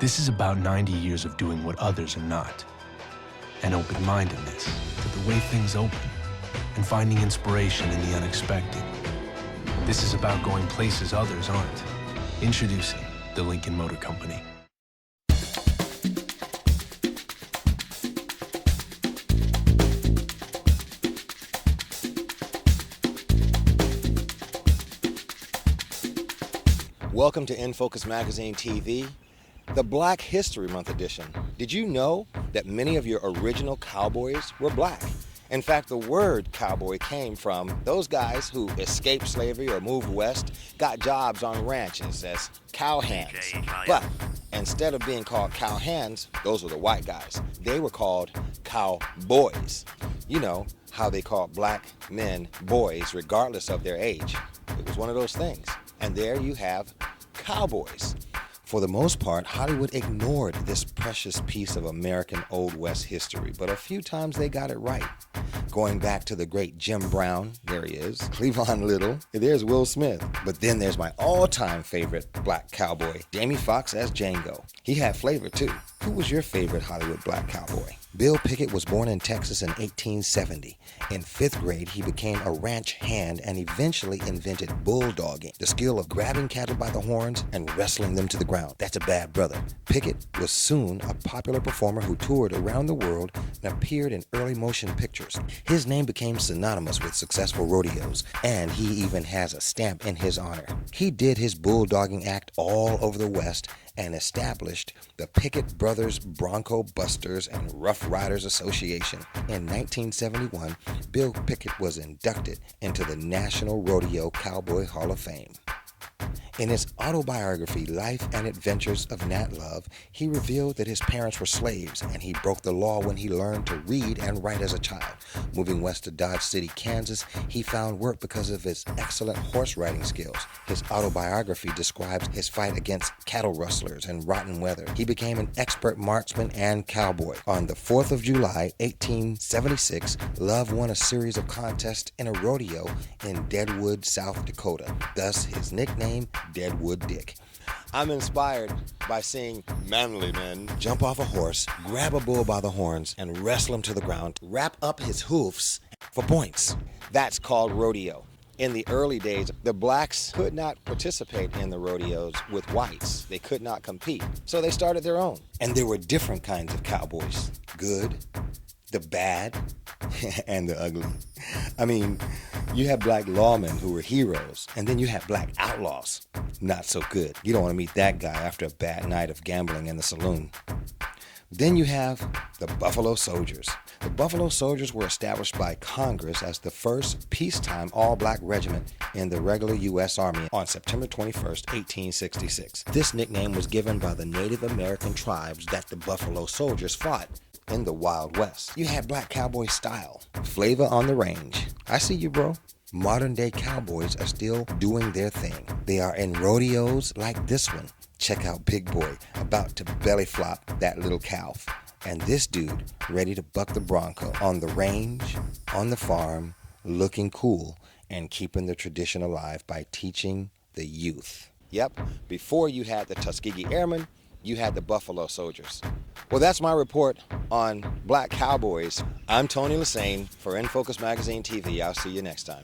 This is about 90 years of doing what others are not. An open-mindedness to the way things open and finding inspiration in the unexpected. This is about going places others aren't. Introducing the Lincoln Motor Company. Welcome to INFOCUS Magazine TV, the Black History Month edition. Did you know that many of your original cowboys were black? In fact, the word cowboy came from those guys who escaped slavery or moved west, got jobs on ranches as cowhands. But instead of being called cowhands, those were the white guys. They were called cowboys. You know how they called black men boys regardless of their age. It was one of those things. And there you have cowboys. For the most part, Hollywood ignored this precious piece of American Old West history, but a few times they got it right. Going back to the great Jim Brown, there he is, Cleavon Little, there's Will Smith. But then there's my all-time favorite black cowboy, Jamie Foxx as Django. He had flavor too. Who was your favorite Hollywood black cowboy? Bill Pickett was born in Texas in 1870. In 5th grade, he became a ranch hand and eventually invented bulldogging, the skill of grabbing cattle by the horns and wrestling them to the ground. That's a bad brother. Pickett was soon a popular performer who toured around the world and appeared in early motion pictures. His name became synonymous with successful rodeos, and he even has a stamp in his honor. He did his bulldogging act all over the West and established the Pickett Brothers Bronco Busters and Rough Riders Association. In 1971, Bill Pickett was inducted into the National Rodeo Cowboy Hall of Fame. In his autobiography, Life and Adventures of Nat Love, he revealed that his parents were slaves and he broke the law when he learned to read and write as a child. Moving west to Dodge City, Kansas, he found work because of his excellent horse riding skills. His autobiography describes his fight against cattle rustlers and rotten weather. He became an expert marksman and cowboy. On the 4th of July, 1876, Love won a series of contests in a rodeo in Deadwood, South Dakota. Thus, his nickname, Deadwood Dick. I'm inspired by seeing manly men jump off a horse, grab a bull by the horns, and wrestle him to the ground, wrap up his hoofs for points. That's called rodeo. In the early days, the blacks could not participate in the rodeos with whites. They could not compete. So they started their own. And there were different kinds of cowboys. Good, the bad, and the ugly. I mean, you have black lawmen who were heroes, and then you have black outlaws. Not so good. You don't want to meet that guy after a bad night of gambling in the saloon. Then you have the Buffalo Soldiers. The Buffalo Soldiers were established by Congress as the first peacetime all-black regiment in the regular U.S. Army on September 21st, 1866. This nickname was given by the Native American tribes that the Buffalo Soldiers fought in the Wild West. You had black cowboy style, flavor on the range. I see you, bro. Modern day cowboys are still doing their thing. They are in rodeos like this one. Check out Big Boy about to belly flop that little calf. And this dude ready to buck the bronco on the range, on the farm, looking cool and keeping the tradition alive by teaching the youth. Yep, before you had the Tuskegee Airmen, you had the Buffalo Soldiers. Well, that's my report on black cowboys. I'm Tony Lesesne for INFOCUS Magazine TV. I'll see you next time.